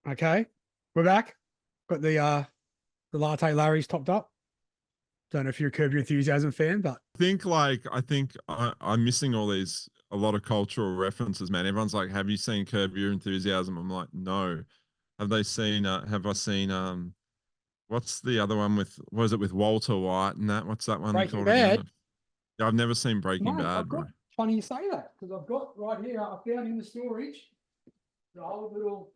Okay, we're back. Got the latte Larry's topped up. Don't know if you're a Curb Your Enthusiasm fan, but I'm missing a lot of cultural references, man. Everyone's like, "Have you seen Curb Your Enthusiasm?" I'm like, "No." Have they seen? Have I seen? What's the other one with? Was it with Walter White and that? What's that one Breaking called again? Bad, Yeah, I've never seen Breaking mate. Bad, I've bro. got funny you say that because I've got right here. I found in the storage the whole little.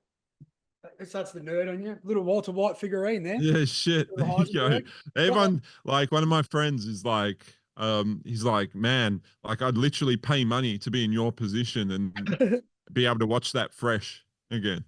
That's the nerd on you. Little Walter White figurine there. Yeah, shit. There Little you go. Heisenberg. Got Everyone, like one of my friends is like, he's like, man, like I'd literally pay money to be in your position and be able to watch that fresh again.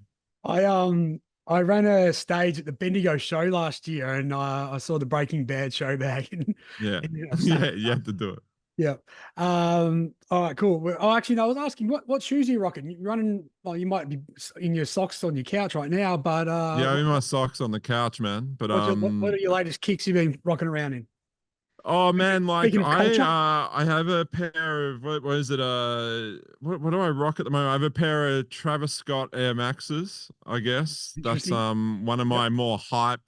I ran a stage at the Bendigo show last year, and I saw the Breaking Bad show back, and, Yeah. I Yeah, sang. you have to do it. Yeah. All right, cool. Oh, actually, no, I was asking what shoes are you rocking? You're running, well, you might be in your socks on your couch right now, but Yeah, I'm in my socks on the couch, man. But what are your latest kicks you've been rocking around in? oh man, like Speaking of culture, I have a pair of what is it? What do I rock at the moment? I have a pair of Travis Scott Air Maxes. I guess that's interesting. one of Yep. my more hype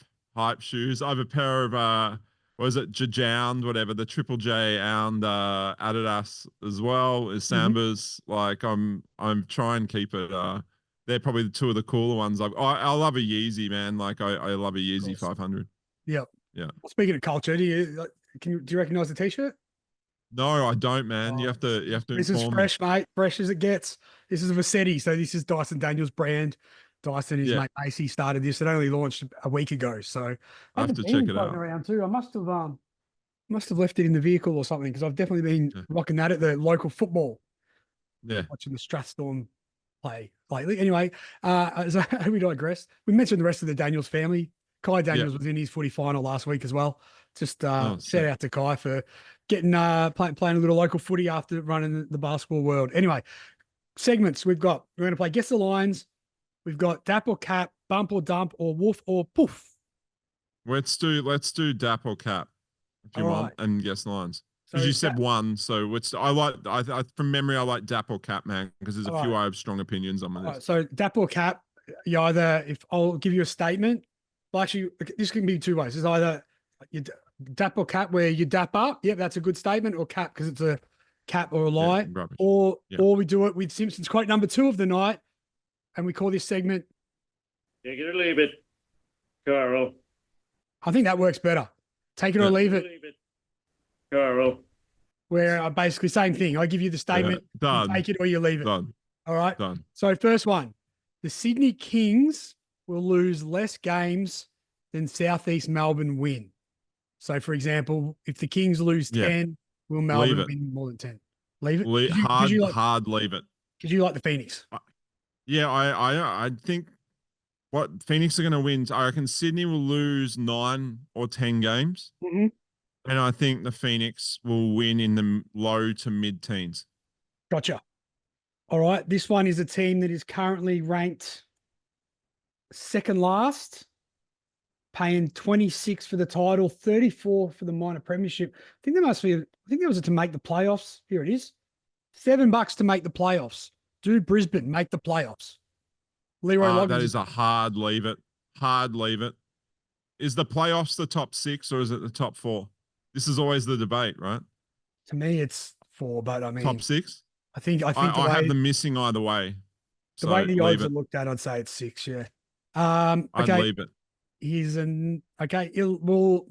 shoes. I have a pair of what is it? Jajound, whatever, the Triple J and Adidas as well as Mhm. Sambas. Like I'm trying to keep it. They're probably the two of the cooler ones. I love a Yeezy, man. Like I love a Of Yeezy course. 500. Yep. Yeah. Well, speaking of culture, do you recognize the t-shirt? No, I don't, man. Oh, You have to this is inform me. fresh, mate. Fresh as it gets. This is a Vassetti. So this is Dyson Daniels brand. Dyson, his Yeah, mate Macy started this. It only launched a week ago. So I I had have the to check beanie it floating out. around too. I must have left it in the vehicle or something because I've definitely been Yeah, rocking that at the local football, yeah, watching the Strathstorm play lately. Anyway, as we digress, we mentioned the rest of the Daniels family. Kai yeah. Daniels was in his footy final last week as well. Just Oh, shout sick. out to Kai for getting playing a little local footy after running the basketball world. Anyway, segments we're going to play guess the lines. We've got Dap or Cap, Bump or Dump, or Woof or Poof. Let's do Dap or Cap if All you want, right. and guess lines. Because So you said one, so it's I from memory I like Dap or Cap, man. Because there's a all few right. I have strong opinions on All this. right. So Dap or Cap, you either if I'll give you a statement. Well, actually, this can be two ways. It's either you Dap or Cap, where you dap up. Yep, that's a good statement, or Cap because it's a cap or a Yeah, lie. rubbish. Or Yeah. or we do it with Simpsons quote number 2 of the night, and we call this segment. Take it or leave it, KARL. I think that works better. Take it or Yeah. leave it. Leave it, KARL. Where I basically same thing. I give you the Yeah. statement, you Done. take it or you leave it. Done. All right. Done. So first one, the Sydney Kings will lose less games than Southeast Melbourne win. So for example, if the Kings lose Yeah. 10, will Leave Melbourne it. win more than 10? Leave it. Hard leave it. Because you like the Phoenix. Yeah, I think what Phoenix are going to win. I reckon Sydney will lose 9 or 10 games. Mm-hmm. And I think the Phoenix will win in the low to mid teens. Gotcha. All right. This one is a team that is currently ranked second last, paying 26 for the title, 34 for the minor premiership. I think there was a to make the playoffs. Here it is. $7 to make the playoffs. Do Brisbane make the playoffs? Leroy Loggins. That is a hard leave it. Hard leave it. Is the playoffs the top 6 or is it the top 4? This is always the debate, right? To me, it's 4, but I mean, top 6. I think I have them missing either way. The way the odds it. are looked at, I'd say it's 6. Yeah. I'd Okay. leave it. Well,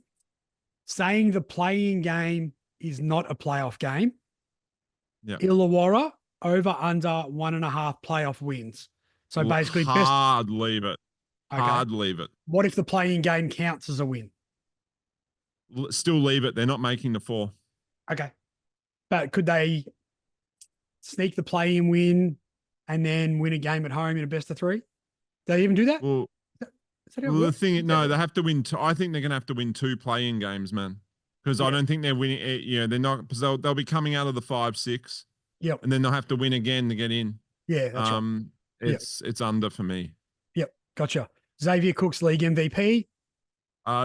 saying the playing game is not a playoff game. Yeah. Illawarra over under 1.5 playoff wins. So basically, hard leave it. Okay. Hard leave it. What if the playing game counts as a win? Still leave it. They're not making the 4. Okay. But could they sneak the play-in win and then win a game at home in a best of 3? Do they even do that? Well, the thing, no, they have to win. I think they're going to have to win 2 play-in games, man. Because I don't think they're winning. They're not. Because they'll be coming out of the 5-6. Yep. And then they'll have to win again to get in. Yeah, that's right. It's under for me. Yep, gotcha. Xavier Cook's league MVP.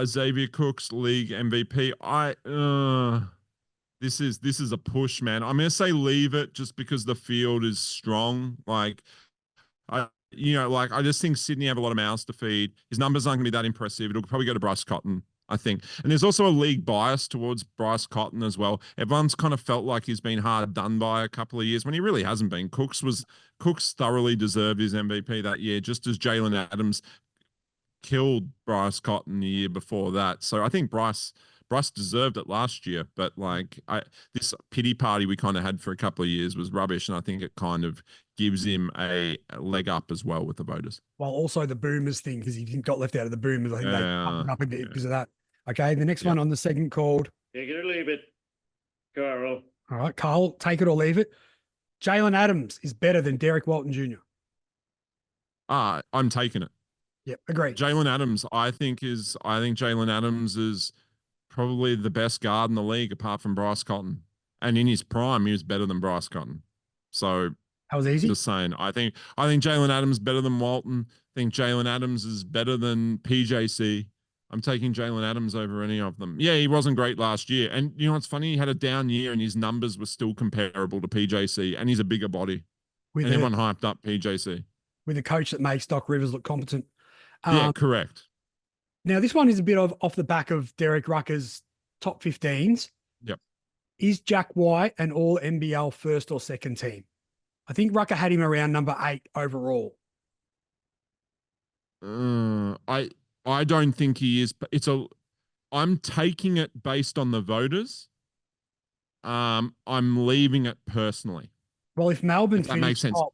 Xavier Cook's league MVP. This is a push, man. I'm gonna say leave it just because the field is strong. Like I like I just think Sydney have a lot of mouths to feed. His numbers aren't going to be that impressive. It'll probably go to Bryce Cotton, I think. And there's also a league bias towards Bryce Cotton as well. Everyone's kind of felt like he's been hard done by a couple of years when he really hasn't been. Cooks thoroughly deserved his MVP that year, just as Jalen Adams killed Bryce Cotton the year before that. So I think Bryce deserved it last year, but like this pity party we kind of had for a couple of years was rubbish, and I think it kind of gives him a leg up as well with the voters. Well, also the Boomers thing, because he got left out of the Boomers. I think they pumped up a bit because of that. Okay, the next one on the segment called Take it or leave it, KARL. All right, KARL, take it or leave it. Jalen Adams is better than Derek Walton Jr. I'm taking it. Yep, agree. Jalen Adams, I think Jalen Adams is probably the best guard in the league apart from Bryce Cotton. And in his prime, he was better than Bryce Cotton. So that was easy. Just saying, I think Jalen Adams better than Walton. I think Jalen Adams is better than PJC. I'm taking Jalen Adams over any of them. Yeah, he wasn't great last year. And you know what's funny? He had a down year and his numbers were still comparable to PJC, and he's a bigger body. And everyone hyped up PJC. With a coach that makes Doc Rivers look competent. Yeah, correct. Now, this one is a bit off the back of Derek Rucker's top 15s. Yep. Is Jack White an all NBL first or second team? I think Rucker had him around number 8 overall. I don't think he is. I'm taking it based on the voters. I'm leaving it personally. Well, if Melbourne finishes top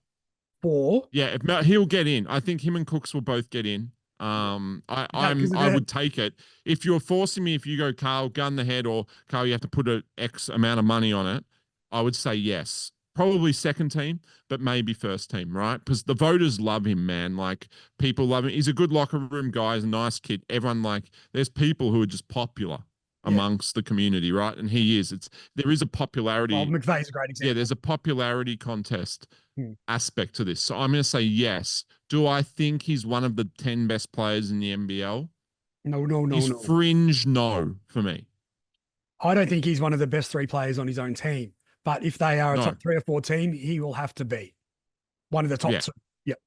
4, yeah, he'll get in. I think him and Cooks will both get in. I would take it. If you're forcing me, if you go, KARL, gun the head, or KARL, you have to put an X amount of money on it, I would say yes. Probably second team, but maybe first team, right? Because the voters love him, man. Like, people love him. He's a good locker room guy. He's a nice kid. Everyone, there's people who are just popular amongst the community, right? And he is. There is a popularity. Well, McVeigh's a great example. Yeah, there's a popularity contest aspect to this. So I'm going to say yes. Do I think he's one of the 10 best players in the NBL? No. He's fringe no for me. I don't think he's one of the best 3 players on his own team. But if they are a top 3 or 4 team, he will have to be one of the top 2. Yep.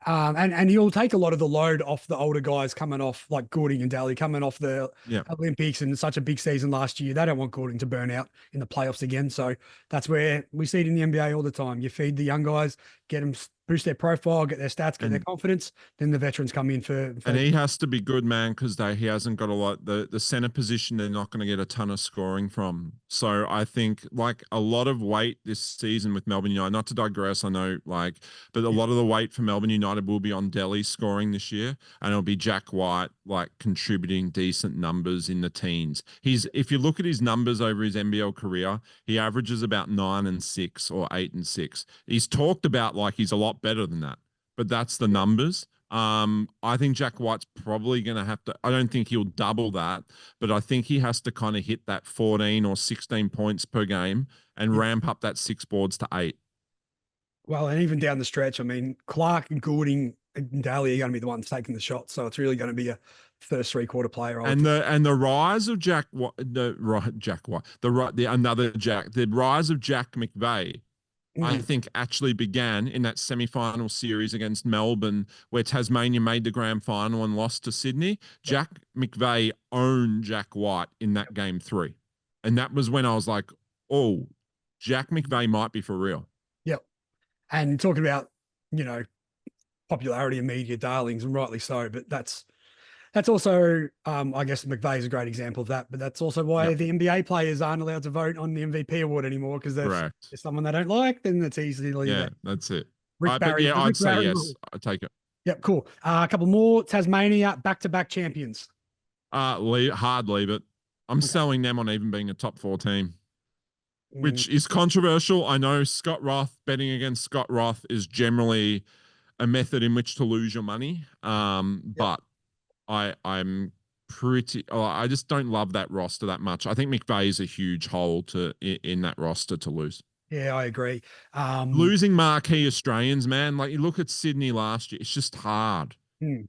And he'll take a lot of the load off the older guys coming off, like Goulding and Daly, coming off the Olympics and such a big season last year. They don't want Goulding to burn out in the playoffs again. So that's where we see it in the NBA all the time. You feed the young guys, get them, boost their profile, get their stats, get their confidence. Then the veterans come in for and he has to be good, man, because he hasn't got a lot. The center position, they're not going to get a ton of scoring from. So I think a lot of weight this season with Melbourne United, not to digress, I know, but a lot of the weight for Melbourne United will be on Delhi scoring this year, and it'll be Jack White contributing decent numbers in the teens. If you look at his numbers over his NBL career, he averages about 9 and 6 or 8 and 6. He's talked about he's a lot better than that, but that's the numbers. I think Jack White's probably going to have to, I don't think he'll double that, but I think he has to kind of hit that 14 or 16 points per game and ramp up that 6 boards to 8. Well, and even down the stretch, I mean, Clark and Goulding and Daly are going to be the ones taking the shots. So it's really going to be a first 3-quarter player. And the rise of the rise of Jack McVeigh, I think actually began in that semi-final series against Melbourne, where Tasmania made the grand final and lost to Sydney. Jack McVeigh owned Jack White in that game 3. And that was when I was like, oh, Jack McVeigh might be for real. Yep. And talking about, popularity and media darlings, and rightly so, but that's also, I guess McVeigh's a great example of that, but that's also why the NBA players aren't allowed to vote on the MVP award anymore, because there's someone they don't like, then it's easily that's it. I'd say yes. I take it. Yep, cool. A couple more. Tasmania, back-to-back champions. Hard leave it. I'm selling them on even being a top 4 team, which is controversial. I know betting against Scott Roth is generally a method in which to lose your money, but I'm pretty. I just don't love that roster that much. I think McVeigh is a huge hole in that roster to lose. Yeah, I agree. Losing marquee Australians, man. You look at Sydney last year. It's just hard.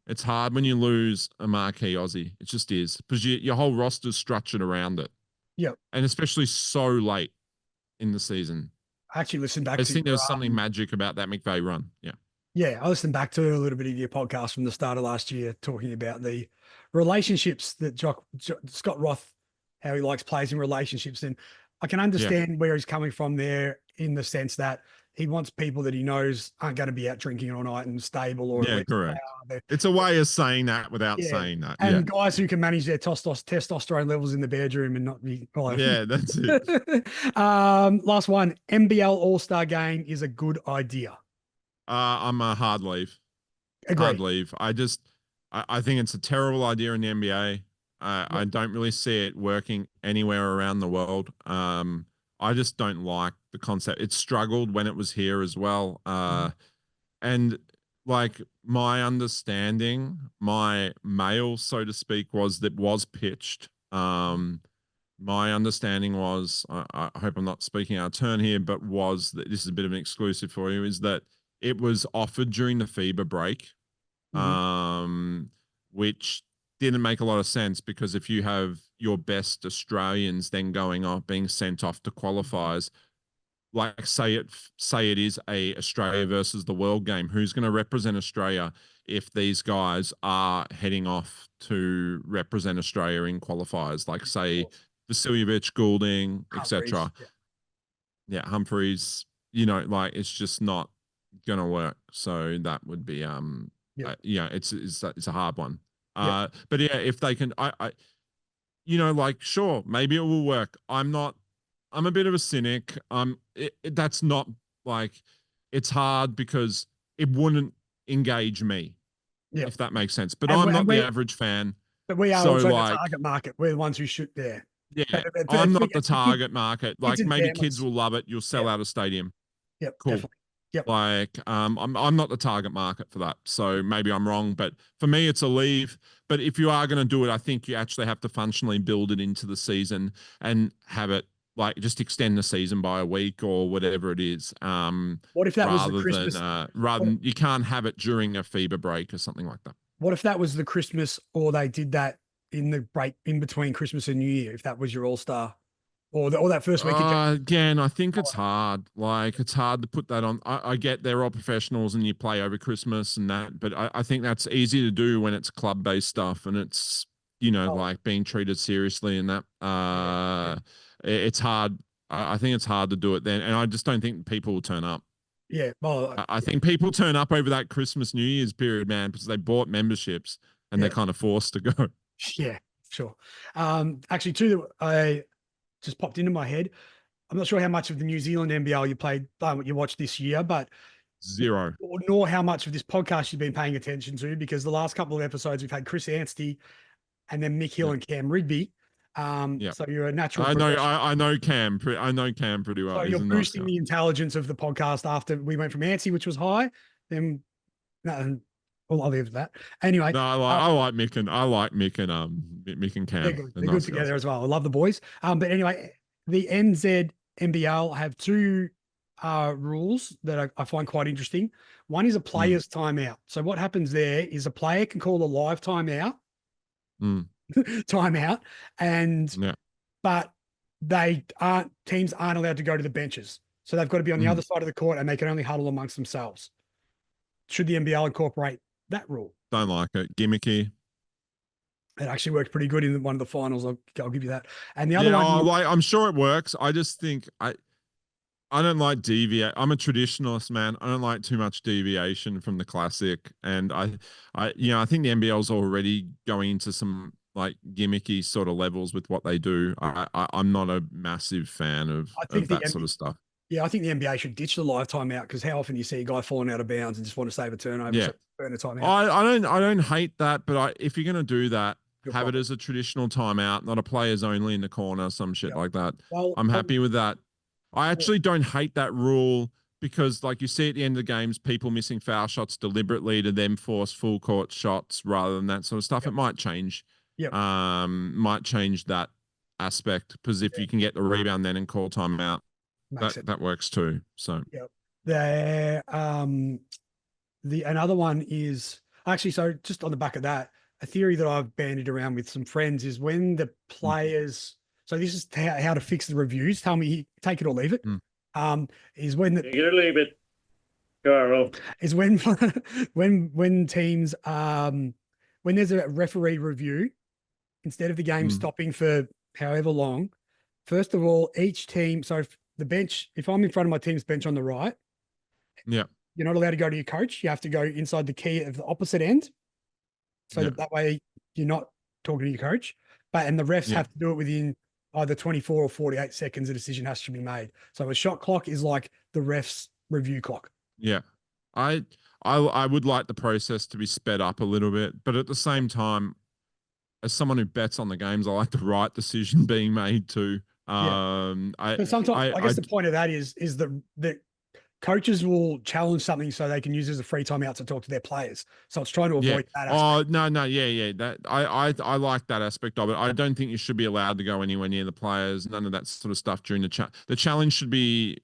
It's hard when you lose a marquee Aussie. It just is, because your whole roster's structured around it. Yep. And especially so late in the season. I actually listened back. I just think there was something magic about that McVeigh run. Yeah. Yeah, I listened back to a little bit of your podcast from the start of last year, talking about the relationships that Scott Roth, how he likes players in relationships, and I can Yeah. understand where he's coming from there in the sense that he wants people that he knows aren't going to be out drinking all night and stable, or at Yeah, least correct. they're, It's a way of saying that without yeah, saying that. Yeah. and guys who can manage their testosterone levels in the bedroom and not be. Yeah, that's it. Last one, NBL All-Star Game is a good idea. I'm a hard leave. Hard Agree. leave. I think it's a terrible idea in the NBA. I don't really see it working anywhere around the world. I just don't like the concept. It struggled when it was here as well. And like my understanding, my mail, so to speak, was that was pitched. My understanding was, I hope I'm not speaking out of turn here, but was that this is a bit of an exclusive for you, is that it was offered during the FIBA break, which didn't make a lot of sense because if you have your best Australians then going off, being sent off to qualifiers, like say it is a Australia versus the world game, who's going to represent Australia if these guys are heading off to represent Australia in qualifiers, like say Vasiljevic, Goulding, etc. Yeah, Humphreys, like it's just not gonna work. So that would be it's a hard one. But yeah, if they can, like sure, maybe it will work. I'm a bit of a cynic. That's not like, it's hard because it wouldn't engage me, if that makes sense. But I'm not the average fan. But we are So also like, the target market. We're the ones who shoot there. yeah, I'm not the target market. Like and maybe families. kids will love it. You'll sell out a stadium. Yep, Cool. definitely. Yep. Like, I'm not the target market for that. So maybe I'm wrong, but for me, it's a leave. But if you are going to do it, I think you actually have to functionally build it into the season and have it like just extend the season by a week or whatever it is. What if that was the Rather Christmas? than you can't have it during a FIBA break or something like that. What if that was the Christmas, or they did that in the break in between Christmas and New Year? If that was your All-Star, or that first week. Again, I think it's hard. Like, it's hard to put that on. I get they're all professionals and you play over Christmas and that, but I think that's easy to do when it's club-based stuff and it's, like being treated seriously and that. It's hard. I think it's hard to do it then. And I just don't think people will turn up. Yeah. Well, I think people turn up over that Christmas, New Year's period, man, because they bought memberships and they're kind of forced to go. Yeah, sure. Actually, two that I just popped into my head. I'm not sure how much of the New Zealand NBL you watched this year, but Zero. Nor how much of this podcast you've been paying attention to, because the last couple of episodes we've had Chris Anstey and then Mick Hill and Cam Rigby. So you're a natural. I know Cam. I know Cam pretty well. So you're boosting the intelligence of the podcast after we went from Anstey, which was high. Then, no, well, I'll leave that. Anyway, no, I like Mick and Cam. They're good together as well. I love the boys. But anyway, the NBL have two rules that I find quite interesting. One is a player's timeout. So what happens there is a player can call a live timeout, but teams aren't allowed to go to the benches. So they've got to be on the other side of the court and they can only huddle amongst themselves. Should the NBL incorporate that rule? Don't like it. Gimmicky. It actually worked pretty good in one of the finals. I'll give you that. And the other one, I'm sure it works. I just think I don't like deviate. I'm a traditionalist, man. I don't like too much deviation from the classic. And I think the NBL's already going into some like gimmicky sort of levels with what they do. I'm not a massive fan of that sort of stuff. Yeah, I think the NBA should ditch the live timeout, because how often do you see a guy falling out of bounds and just want to save a turnover? Yeah. So burn a timeout. I don't hate that, but if you're going to do that, have it as a traditional timeout, not a players only in the corner, some shit like that. Well, I'm happy with that. I actually don't hate that rule because, like, you see at the end of the games, people missing foul shots deliberately to then force full court shots rather than that sort of stuff. It might change. Might change that aspect, because if you can get the rebound then and call timeout, that works too. So another one is actually, so just on the back of that, a theory that I've bandied around with some friends is when the players. So this is how to fix the reviews. Tell me, take it or leave it. Is when take it or leave it. Carl. is when when teams when there's a referee review, instead of the game Mm. stopping for however long, first of all, each team. So if the bench, if I'm in front of my team's bench on the right, Yeah. you're not allowed to go to your coach. You have to go inside the key of the opposite end, so Yeah. that way you're not talking to your coach. And the refs Yeah. have to do it within either 24 or 48 seconds. A decision has to be made. So a shot clock is like the refs' review clock. Yeah. I would like the process to be sped up a little bit, but at the same time, as someone who bets on the games, I like the right decision being made too. But sometimes I guess the point of that is that coaches will challenge something so they can use it as a free time out to talk to their players. So it's trying to avoid that aspect. Oh no, yeah. That I like that aspect of it. I don't think you should be allowed to go anywhere near the players. None of that sort of stuff during the chat. The challenge should be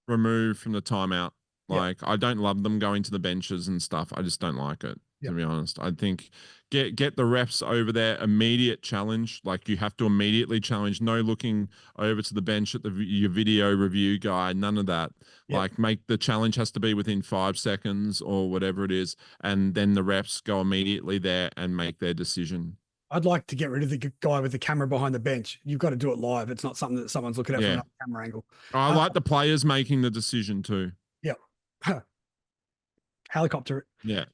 removed from the timeout. Like I don't love them going to the benches and stuff. I just don't like it, to be honest. I think get the refs over there, immediate challenge. Like you have to immediately challenge. No looking over to the bench at your video review guy. None of that. Like make the challenge has to be within 5 seconds or whatever it is, and then the refs go immediately there and make their decision. I'd like to get rid of the guy with the camera behind the bench. You've got to do it live. It's not something that someone's looking at from another camera angle. I like the players making the decision too. Yeah. Helicopter. Yeah.